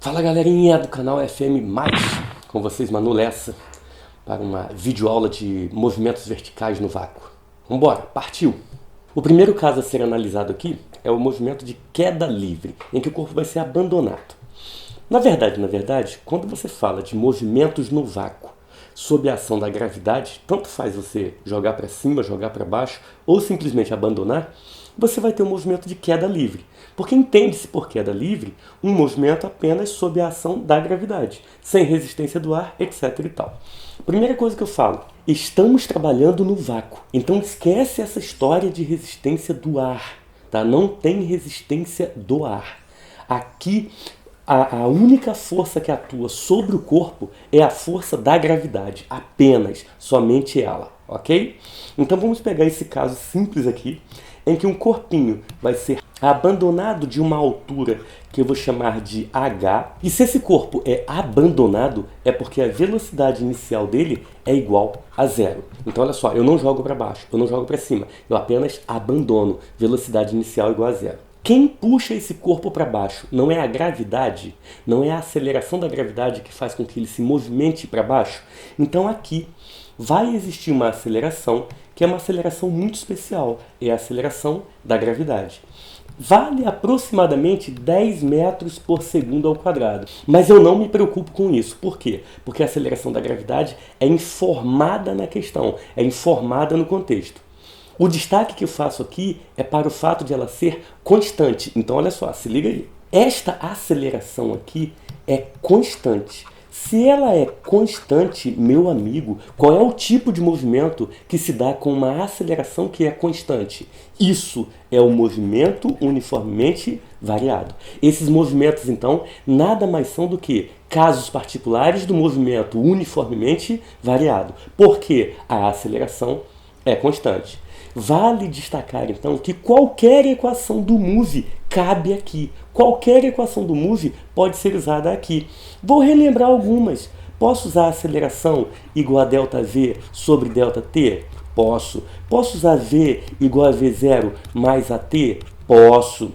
Fala galerinha do canal FM+, com vocês Manu Lessa, para uma videoaula de movimentos verticais no vácuo. Vambora, partiu! O primeiro caso a ser analisado aqui é o movimento de queda livre, em que o corpo vai ser abandonado. Na verdade, quando você fala de movimentos no vácuo, sob a ação da gravidade, tanto faz você jogar para cima, jogar para baixo, ou simplesmente abandonar, você vai ter um movimento de queda livre. Porque entende-se por queda livre um movimento apenas sob a ação da gravidade, sem resistência do ar, etc. e tal. Primeira coisa que eu falo, estamos trabalhando no vácuo. Então esquece essa história de resistência do ar. Tá? Não tem resistência do ar. Aqui, a única força que atua sobre o corpo é a força da gravidade. Apenas, somente ela. Ok? Então vamos pegar esse caso simples aqui, em que um corpinho vai ser abandonado de uma altura que eu vou chamar de h. E se esse corpo é abandonado, é porque a velocidade inicial dele é igual a zero. Então olha só, eu não jogo para baixo, eu não jogo para cima, eu apenas abandono. Velocidade inicial igual a zero. Quem puxa esse corpo para baixo não é a gravidade, não é a aceleração da gravidade que faz com que ele se movimente para baixo? Então aqui vai existir uma aceleração, que é uma aceleração muito especial, é a aceleração da gravidade. Vale aproximadamente 10 metros por segundo ao quadrado. Mas eu não me preocupo com isso. Por quê? Porque a aceleração da gravidade é informada na questão, é informada no contexto. O destaque que eu faço aqui é para o fato de ela ser constante. Então olha só, se liga aí. Esta aceleração aqui é constante. Se ela é constante, meu amigo, qual é o tipo de movimento que se dá com uma aceleração que é constante? Isso é o movimento uniformemente variado. Esses movimentos, então, nada mais são do que casos particulares do movimento uniformemente variado, porque a aceleração é constante. Vale destacar, então, que qualquer equação do move cabe aqui. Qualquer equação do move pode ser usada aqui. Vou relembrar algumas. Posso usar a aceleração igual a ΔV sobre ΔT? Posso. Posso usar V igual a V0 mais AT? Posso.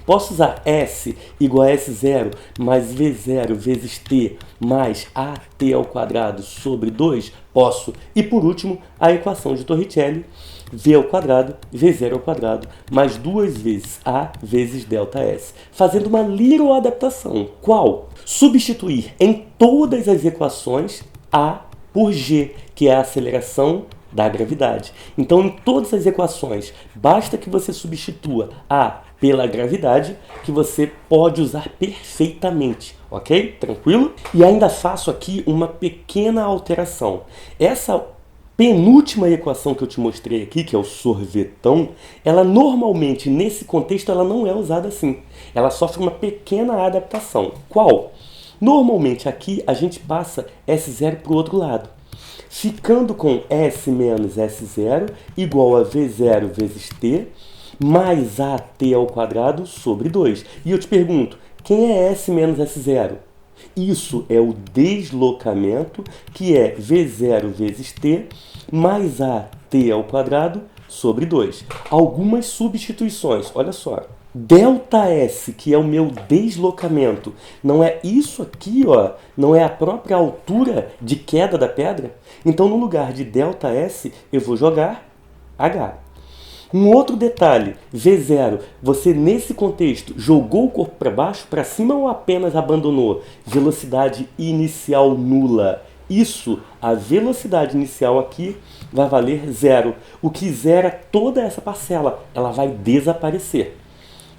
Posso usar S igual a S0 mais V0 vezes T mais AT ao quadrado sobre 2? Posso. E por último, a equação de Torricelli, V ao quadrado, V0 ao quadrado, mais 2 vezes A vezes ΔS. Fazendo uma little adaptação. Qual? Substituir em todas as equações A por G, que é a aceleração da gravidade. Então, em todas as equações, basta que você substitua A pela gravidade, que você pode usar perfeitamente, ok? Tranquilo? E ainda faço aqui uma pequena alteração. Essa penúltima equação que eu te mostrei aqui, que é o sorvetão, ela normalmente, nesse contexto, ela não é usada assim. Ela sofre uma pequena adaptação. Qual? Normalmente aqui a gente passa S0 para o outro lado, ficando com S menos S0 igual a V0 vezes T mais AT ao quadrado sobre 2. E eu te pergunto, quem é S menos S0? Isso é o deslocamento, que é V0 vezes T mais AT ao quadrado sobre 2. Algumas substituições, olha só. ΔS, que é o meu deslocamento, não é isso aqui, ó, não é a própria altura de queda da pedra? Então, no lugar de ΔS, eu vou jogar H. Um outro detalhe, V0, você nesse contexto jogou o corpo para baixo, para cima ou apenas abandonou? Velocidade inicial nula. Isso, a velocidade inicial aqui vai valer zero. O que zera toda essa parcela, ela vai desaparecer.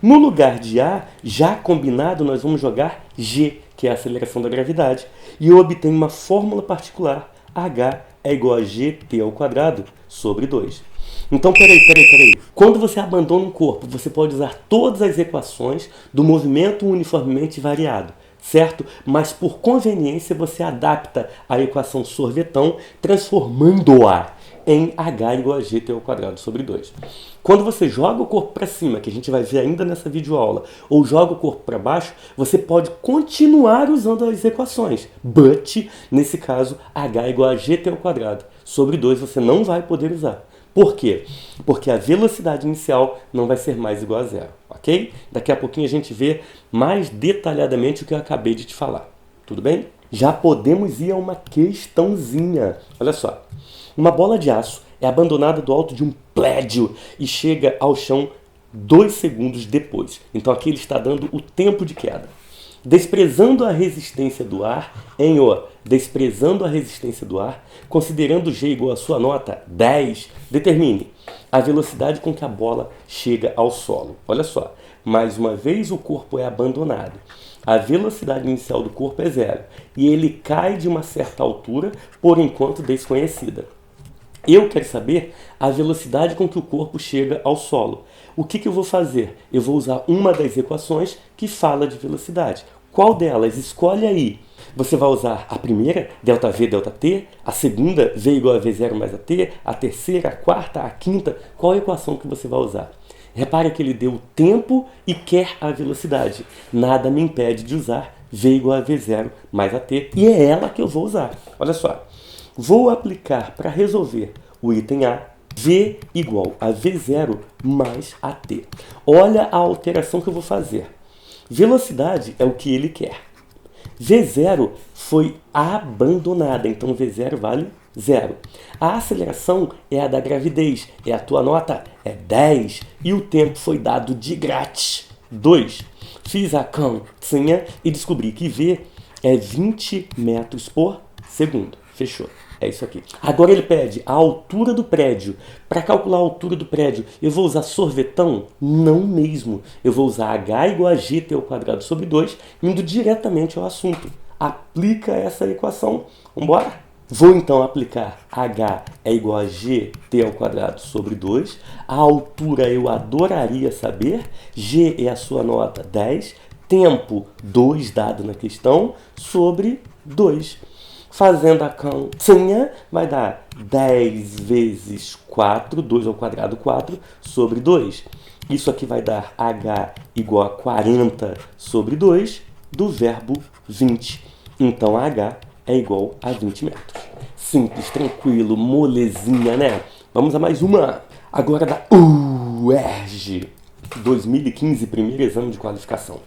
No lugar de A, já combinado, nós vamos jogar G, que é a aceleração da gravidade. E eu obtenho uma fórmula particular, H é igual a GT ao quadrado sobre 2. Então, peraí. Quando você abandona um corpo, você pode usar todas as equações do movimento uniformemente variado, certo? Mas por conveniência você adapta a equação sorvetão, transformando-a em H igual a GT ao quadrado sobre 2. Quando você joga o corpo para cima, que a gente vai ver ainda nessa videoaula, ou joga o corpo para baixo, você pode continuar usando as equações. But, nesse caso, H igual a GT ao quadrado sobre 2 você não vai poder usar. Por quê? Porque a velocidade inicial não vai ser mais igual a zero, ok? Daqui a pouquinho a gente vê mais detalhadamente o que eu acabei de te falar, tudo bem? Já podemos ir a uma questãozinha. Olha só, uma bola de aço é abandonada do alto de um prédio e chega ao chão 2 segundos depois. Então aqui ele está dando o tempo de queda. Desprezando a resistência do ar, desprezando a resistência do ar, considerando G igual a sua nota 10, determine a velocidade com que a bola chega ao solo. Olha só, mais uma vez o corpo é abandonado. A velocidade inicial do corpo é zero e ele cai de uma certa altura, por enquanto desconhecida. Eu quero saber a velocidade com que o corpo chega ao solo. O que eu vou fazer? Eu vou usar uma das equações que fala de velocidade. Qual delas? Escolhe aí. Você vai usar a primeira, ΔV, ΔT, a segunda, V igual a V0 mais AT, a terceira, a quarta, a quinta. Qual a equação que você vai usar? Repare que ele deu o tempo e quer a velocidade. Nada me impede de usar V igual a V0 mais AT. E é ela que eu vou usar. Olha só. Vou aplicar para resolver o item A, V igual a V0 mais AT. Olha a alteração que eu vou fazer. Velocidade é o que ele quer. V0 foi abandonada, então V0 vale 0. A aceleração é a da gravidez, a tua nota é 10 e o tempo foi dado de grátis, 2. Fiz a continha e descobri que V é 20 metros por segundo. Fechou. É isso aqui. Agora ele pede a altura do prédio. Para calcular a altura do prédio, eu vou usar sorvetão? Não mesmo. Eu vou usar h igual a gt ao quadrado sobre 2, indo diretamente ao assunto. Aplica essa equação. Vamos embora? Vou então aplicar h é igual a gt ao quadrado sobre 2. A altura eu adoraria saber. G é a sua nota 10. Tempo 2 dado na questão sobre 2. Fazendo a continha, vai dar 10 vezes 4, 2 ao quadrado 4, sobre 2. Isso aqui vai dar h igual a 40 sobre 2 do verbo 20. Então, h é igual a 20 metros. Simples, tranquilo, molezinha, né? Vamos a mais uma. Agora da UERJ, 2015, primeiro exame de qualificação.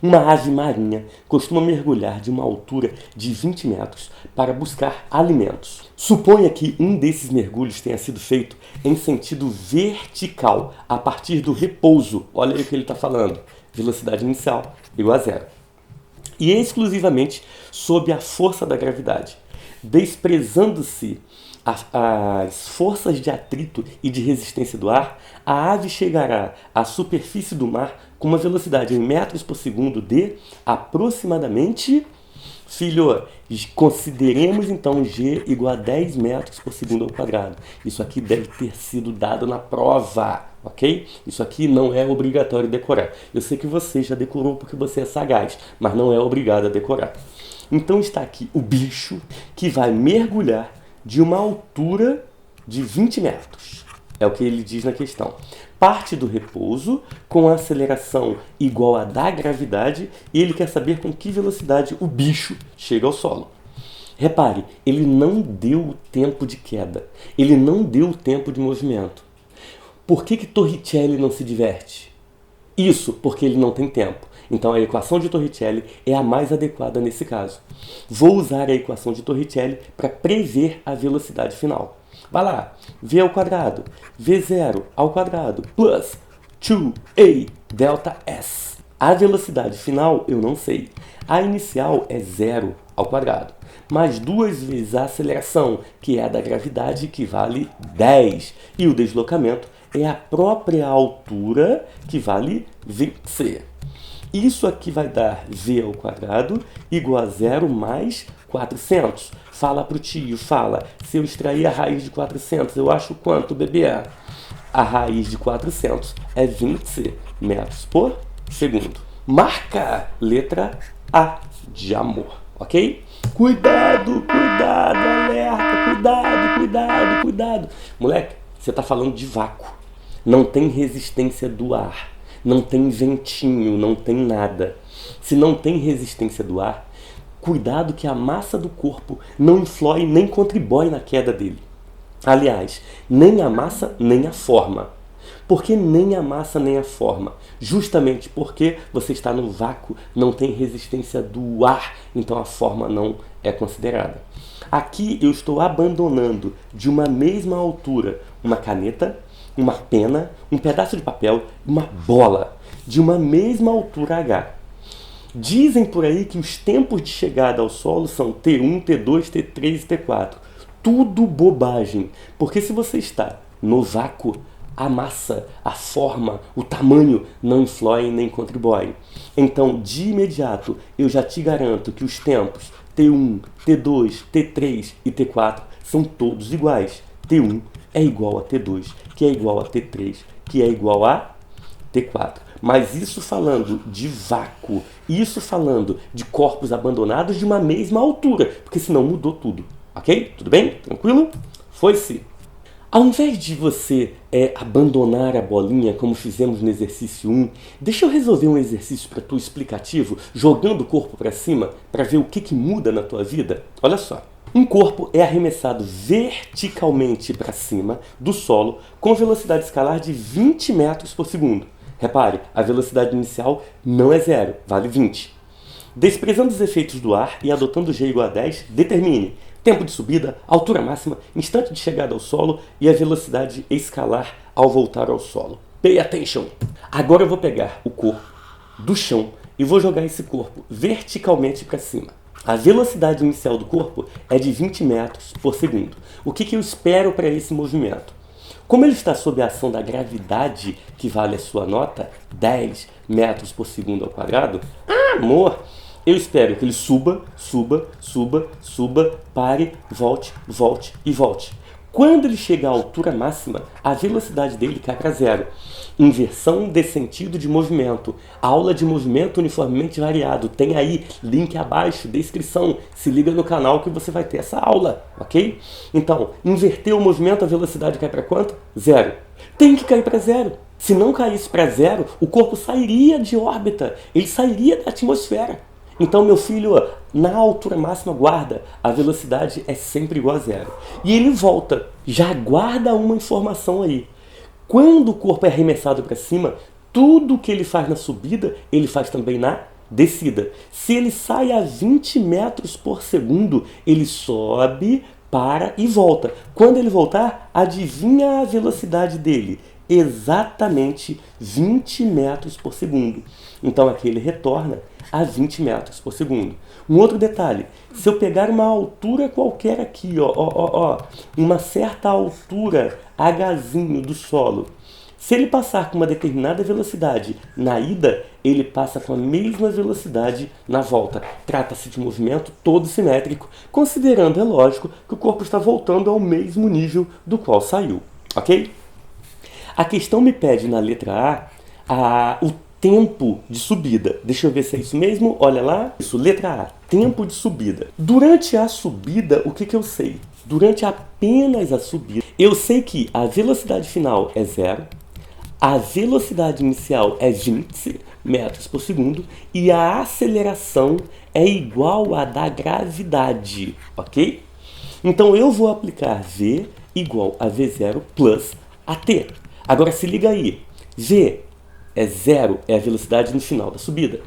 Uma ave marinha costuma mergulhar de uma altura de 20 metros para buscar alimentos. Suponha que um desses mergulhos tenha sido feito em sentido vertical, a partir do repouso. Olha aí o que ele está falando. Velocidade inicial igual a zero. E exclusivamente sob a força da gravidade. Desprezando-se as forças de atrito e de resistência do ar, a ave chegará à superfície do mar com uma velocidade em metros por segundo de aproximadamente... Filho, consideremos então G igual a 10 metros por segundo ao quadrado. Isso aqui deve ter sido dado na prova, ok? Isso aqui não é obrigatório decorar. Eu sei que você já decorou porque você é sagaz, mas não é obrigado a decorar. Então está aqui o bicho que vai mergulhar de uma altura de 20 metros. É o que ele diz na questão. Parte do repouso com a aceleração igual a da gravidade e ele quer saber com que velocidade o bicho chega ao solo. Repare, ele não deu o tempo de queda. Ele não deu o tempo de movimento. Por que Torricelli não se diverte? Isso porque ele não tem tempo. Então a equação de Torricelli é a mais adequada nesse caso. Vou usar a equação de Torricelli para prever a velocidade final. Vai lá, v ao quadrado, v0 ao quadrado, plus 2a delta s. A velocidade final eu não sei. A inicial é 0 ao quadrado, mais 2 vezes a aceleração, que é a da gravidade, que vale 10. E o deslocamento é a própria altura, que vale 20c. Isso aqui vai dar v ao quadrado igual a 0 mais 400. Fala pro tio, fala. Se eu extrair a raiz de 400, eu acho quanto, bebê? A raiz de 400 é 20 metros por segundo. Marca letra A de amor, ok? Cuidado, cuidado, alerta, cuidado, cuidado, cuidado. Moleque, você tá falando de vácuo. Não tem resistência do ar. Não tem ventinho, não tem nada. Se não tem resistência do ar, cuidado que a massa do corpo não influi nem contribui na queda dele. Aliás, nem a massa nem a forma. Por que nem a massa nem a forma? Justamente porque você está no vácuo, não tem resistência do ar, então a forma não é considerada. Aqui eu estou abandonando de uma mesma altura uma caneta, uma pena, um pedaço de papel e uma bola, de uma mesma altura H. Dizem por aí que os tempos de chegada ao solo são T1, T2, T3 e T4. Tudo bobagem, porque se você está no vácuo, a massa, a forma, o tamanho não influem nem contribuem. Então, de imediato, eu já te garanto que os tempos T1, T2, T3 e T4 são todos iguais. T1 é igual a T2, que é igual a T3, que é igual a T4. Mas isso falando de vácuo, isso falando de corpos abandonados de uma mesma altura, porque senão mudou tudo. Ok? Tudo bem? Tranquilo? Foi-se. Ao invés de você abandonar a bolinha, como fizemos no exercício 1, deixa eu resolver um exercício para tu explicativo, jogando o corpo para cima, para ver o que muda na tua vida. Olha só. Um corpo é arremessado verticalmente para cima do solo com velocidade escalar de 20 metros por segundo. Repare, a velocidade inicial não é 0, vale 20. Desprezando os efeitos do ar e adotando G igual a 10, determine tempo de subida, altura máxima, instante de chegada ao solo e a velocidade escalar ao voltar ao solo. Pay attention! Agora eu vou pegar o corpo do chão e vou jogar esse corpo verticalmente para cima. A velocidade inicial do corpo é de 20 metros por segundo. O que eu espero para esse movimento? Como ele está sob a ação da gravidade, que vale a sua nota, 10 metros por segundo ao quadrado, amor, eu espero que ele suba, pare, volte e volte. Quando ele chega à altura máxima, a velocidade dele cai para 0. Inversão de sentido de movimento. Aula de movimento uniformemente variado. Tem aí, link abaixo, descrição. Se liga no canal que você vai ter essa aula, ok? Então, inverter o movimento, a velocidade cai para quanto? 0. Tem que cair para 0. Se não caísse para 0, o corpo sairia de órbita. Ele sairia da atmosfera. Então, meu filho, na altura máxima, guarda, a velocidade é sempre igual a 0. E ele volta. Já guarda uma informação aí. Quando o corpo é arremessado para cima, tudo que ele faz na subida, ele faz também na descida. Se ele sai a 20 metros por segundo, ele sobe, para e volta. Quando ele voltar, adivinha a velocidade dele? Exatamente 20 metros por segundo. Então aqui ele retorna a 20 metros por segundo. Um outro detalhe, se eu pegar uma altura qualquer aqui, uma certa altura Hzinho do solo, se ele passar com uma determinada velocidade na ida, ele passa com a mesma velocidade na volta. Trata-se de um movimento todo simétrico, considerando, é lógico, que o corpo está voltando ao mesmo nível do qual saiu. Ok? A questão me pede na letra o tempo de subida. Deixa eu ver se é isso mesmo. Olha lá. Isso, letra A. Tempo de subida. Durante a subida, o que eu sei? Durante apenas a subida, eu sei que a velocidade final é 0, a velocidade inicial é 20 metros por segundo e a aceleração é igual à da gravidade, ok? Então eu vou aplicar V igual a V0 plus AT. Agora se liga aí, V é 0, é a velocidade no final da subida.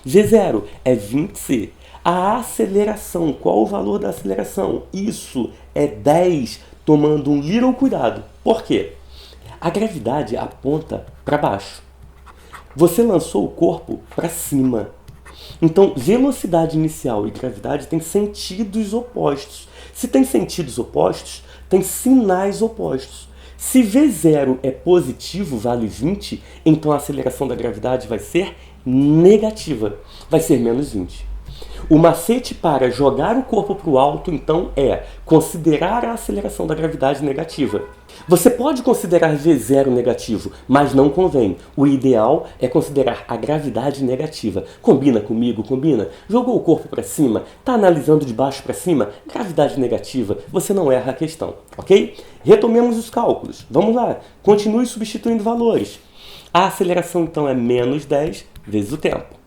V0 é 20C. A aceleração, qual o valor da aceleração? Isso é 10, tomando um little cuidado. Por quê? A gravidade aponta para baixo. Você lançou o corpo para cima. Então, velocidade inicial e gravidade têm sentidos opostos. Se tem sentidos opostos, tem sinais opostos. Se V0 é positivo, vale 20, então a aceleração da gravidade vai ser negativa, vai ser menos 20. O macete para jogar o corpo para o alto, então, é considerar a aceleração da gravidade negativa. Você pode considerar V0 negativo, mas não convém. O ideal é considerar a gravidade negativa. Combina comigo? Combina? Jogou o corpo para cima, está analisando de baixo para cima, gravidade negativa, você não erra a questão, ok? Retomemos os cálculos. Vamos lá, continue substituindo valores. A aceleração, então, é menos 10 vezes o tempo.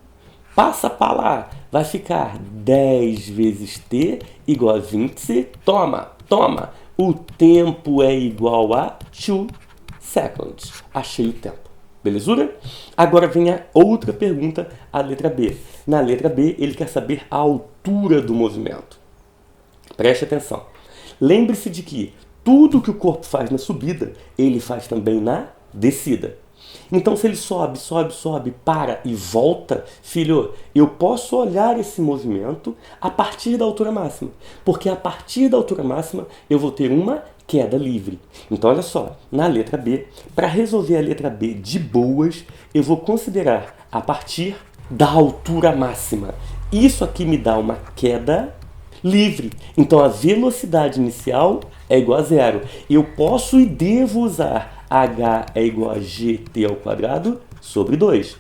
Passa para lá, vai ficar 10 vezes t igual a 20c. Toma! Toma, o tempo é igual a 2 seconds. Achei o tempo. Belezura? Agora vem a outra pergunta, a letra B. Na letra B, ele quer saber a altura do movimento. Preste atenção. Lembre-se de que tudo que o corpo faz na subida, ele faz também na descida. Então, se ele sobe, sobe, sobe, para e volta, filho, eu posso olhar esse movimento a partir da altura máxima. Porque a partir da altura máxima, eu vou ter uma queda livre. Então, olha só, na letra B, para resolver a letra B de boas, eu vou considerar a partir da altura máxima. Isso aqui me dá uma queda livre. Então, a velocidade inicial é igual a zero. Eu posso e devo usar h é igual a gt ao quadrado sobre 2.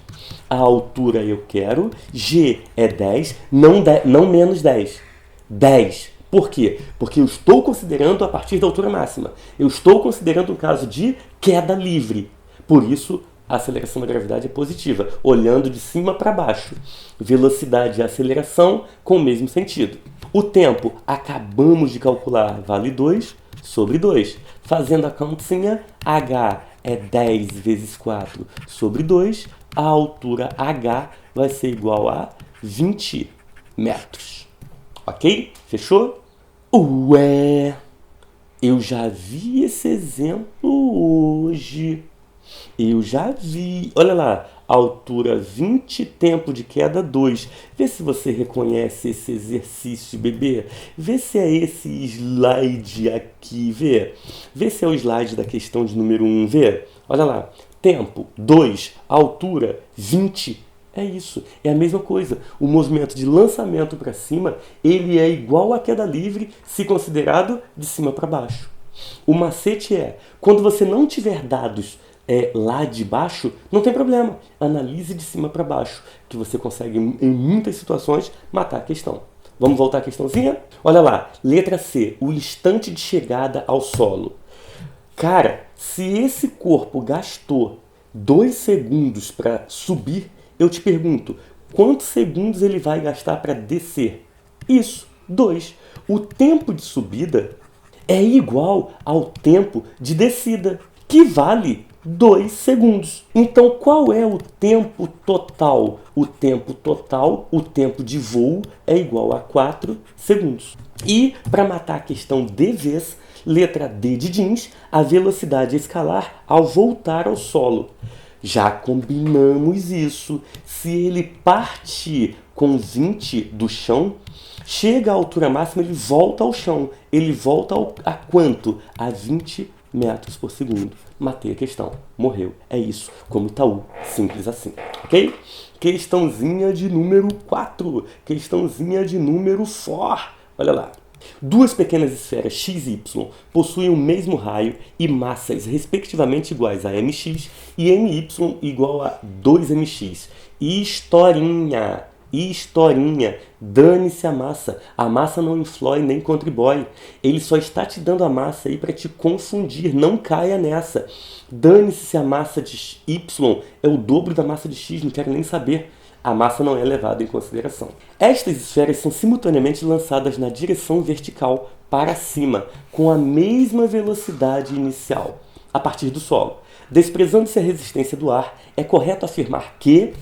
A altura eu quero, g é 10, não menos 10. 10. Por quê? Porque eu estou considerando a partir da altura máxima. Eu estou considerando um caso de queda livre. Por isso, a aceleração da gravidade é positiva, olhando de cima para baixo. Velocidade e aceleração com o mesmo sentido. O tempo, acabamos de calcular, vale 2 sobre 2. Fazendo a continha, h é 10 vezes 4 sobre 2. A altura h vai ser igual a 20 metros. Ok? Fechou? Ué, eu já vi esse exemplo hoje. Eu já vi. Olha lá, altura 20, tempo de queda 2. Vê se você reconhece esse exercício, bebê. Vê se é esse slide aqui, vê. Vê se é o slide da questão de número 1, vê. Olha lá, tempo 2, altura 20. É isso, é a mesma coisa. O movimento de lançamento para cima, ele é igual à queda livre se considerado de cima para baixo. O macete é, quando você não tiver dados lá de baixo, não tem problema. Analise de cima para baixo, que você consegue, em muitas situações, matar a questão. Vamos voltar à questãozinha? Olha lá, letra C, o instante de chegada ao solo. Cara, se esse corpo gastou 2 segundos para subir, eu te pergunto, quantos segundos ele vai gastar para descer? Isso, 2. O tempo de subida é igual ao tempo de descida, que vale 2 segundos. Então, qual é o tempo total? O tempo total, o tempo de voo, é igual a 4 segundos. E, para matar a questão de vez, letra D de jeans, a velocidade escalar ao voltar ao solo. Já combinamos isso. Se ele parte com 20 do chão, chega à altura máxima, ele volta ao chão. Ele volta a quanto? A 20 metros por segundo. Matei a questão. Morreu. É isso. Como Itaú. Simples assim. Ok? Questãozinha de número 4. Questãozinha de número 4. Olha lá. 2 pequenas esferas x e y possuem o mesmo raio e massas respectivamente iguais a mx e my igual a 2mx. Historinha, dane-se a massa não influi nem contribui, ele só está te dando a massa aí para te confundir, não caia nessa. Dane-se se a massa de y é o dobro da massa de x, não quero nem saber. A massa não é levada em consideração. Estas esferas são simultaneamente lançadas na direção vertical para cima, com a mesma velocidade inicial, a partir do solo. Desprezando-se a resistência do ar, é correto afirmar que,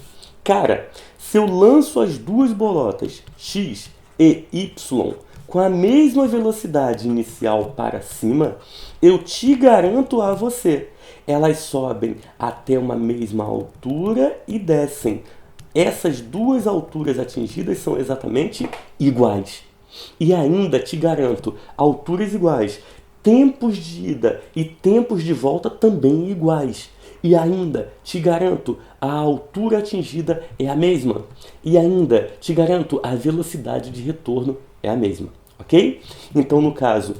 cara, se eu lanço as 2 bolotas x e y com a mesma velocidade inicial para cima, eu te garanto a você, elas sobem até uma mesma altura e descem. Essas 2 alturas atingidas são exatamente iguais. E ainda te garanto, alturas iguais, tempos de ida e tempos de volta também iguais. E ainda te garanto, a altura atingida é a mesma. E ainda te garanto, a velocidade de retorno é a mesma. Ok? Então, no caso,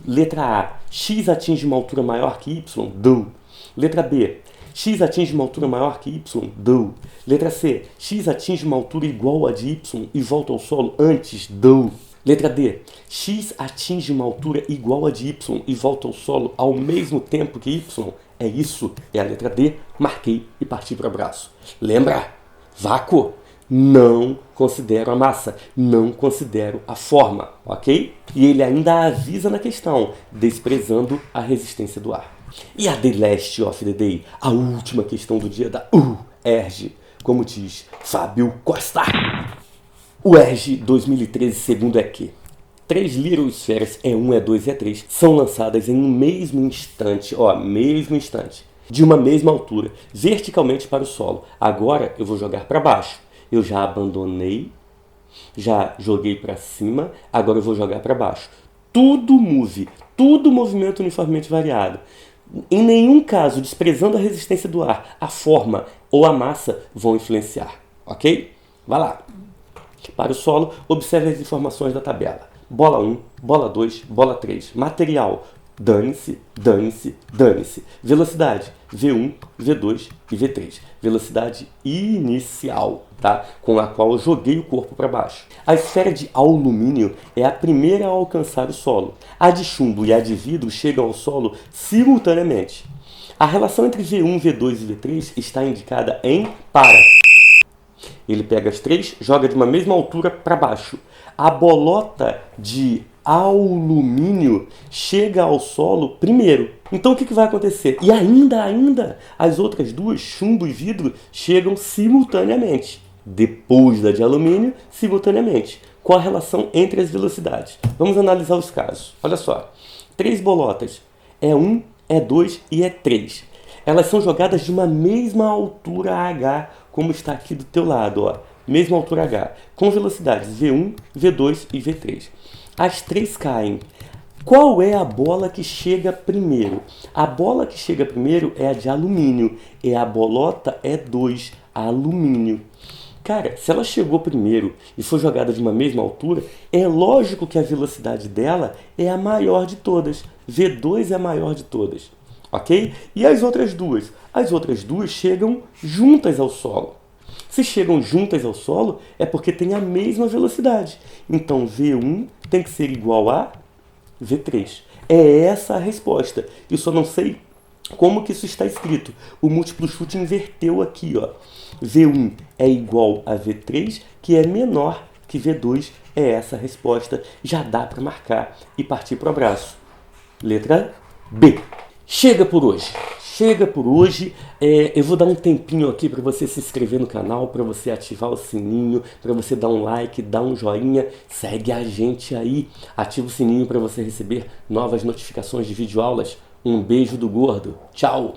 letra A, x atinge uma altura maior que y, do. Letra B, x atinge uma altura maior que y, do. Letra C, x atinge uma altura igual a de y e volta ao solo antes, do. Letra D, x atinge uma altura igual a de y e volta ao solo ao mesmo tempo que y. É isso, é a letra D, marquei e parti para o abraço. Lembra? Vácuo, não considero a massa, não considero a forma, ok? E ele ainda avisa na questão, desprezando a resistência do ar. E a The Last of the Day, a última questão do dia da UERJ, como diz Fábio Costa. UERJ 2013, segundo é que 3 Little Spheres, E1, E2 e E3, são lançadas em um mesmo instante, de uma mesma altura, verticalmente para o solo. Agora eu vou jogar para baixo. Eu já abandonei, já joguei para cima, agora eu vou jogar para baixo. Tudo movimento uniformemente variado. Em nenhum caso, desprezando a resistência do ar, a forma ou a massa vão influenciar, ok? Vai lá. Para o solo, observe as informações da tabela. Bola 1, bola 2, bola 3. Material, dane-se, dane-se, dane-se. Velocidade, V1, V2 e V3. Velocidade inicial, tá? Com a qual eu joguei o corpo para baixo. A esfera de alumínio é a primeira a alcançar o solo. A de chumbo e a de vidro chegam ao solo simultaneamente. A relação entre V1, V2 e V3 está indicada em para. Ele pega as 3, joga de uma mesma altura para baixo. A bolota de alumínio chega ao solo primeiro. Então o que vai acontecer? E ainda, as outras duas, chumbo e vidro, chegam simultaneamente. Depois da de alumínio, simultaneamente. Qual a relação entre as velocidades? Vamos analisar os casos. Olha só. 3 bolotas. E1, E2 e E3. Elas são jogadas de uma mesma altura H, como está aqui do teu lado, ó. Mesma altura H, com velocidades V1, V2 e V3. As 3 caem. Qual é a bola que chega primeiro? A bola que chega primeiro é a de alumínio, e a bolota é 2, alumínio. Cara, se ela chegou primeiro e foi jogada de uma mesma altura, é lógico que a velocidade dela é a maior de todas. V2 é a maior de todas. Ok? E as outras duas? As outras duas chegam juntas ao solo. Se chegam juntas ao solo, é porque tem a mesma velocidade. Então, V1 tem que ser igual a V3. É essa a resposta. Eu só não sei como que isso está escrito. O múltiplo chute inverteu aqui, ó. V1 é igual a V3, que é menor que V2. É essa a resposta. Já dá para marcar e partir para o abraço. Letra B. Chega por hoje. Eu vou dar um tempinho aqui para você se inscrever no canal, para você ativar o sininho, para você dar um like, dar um joinha. Segue a gente aí. Ativa o sininho para você receber novas notificações de videoaulas. Um beijo do gordo. Tchau!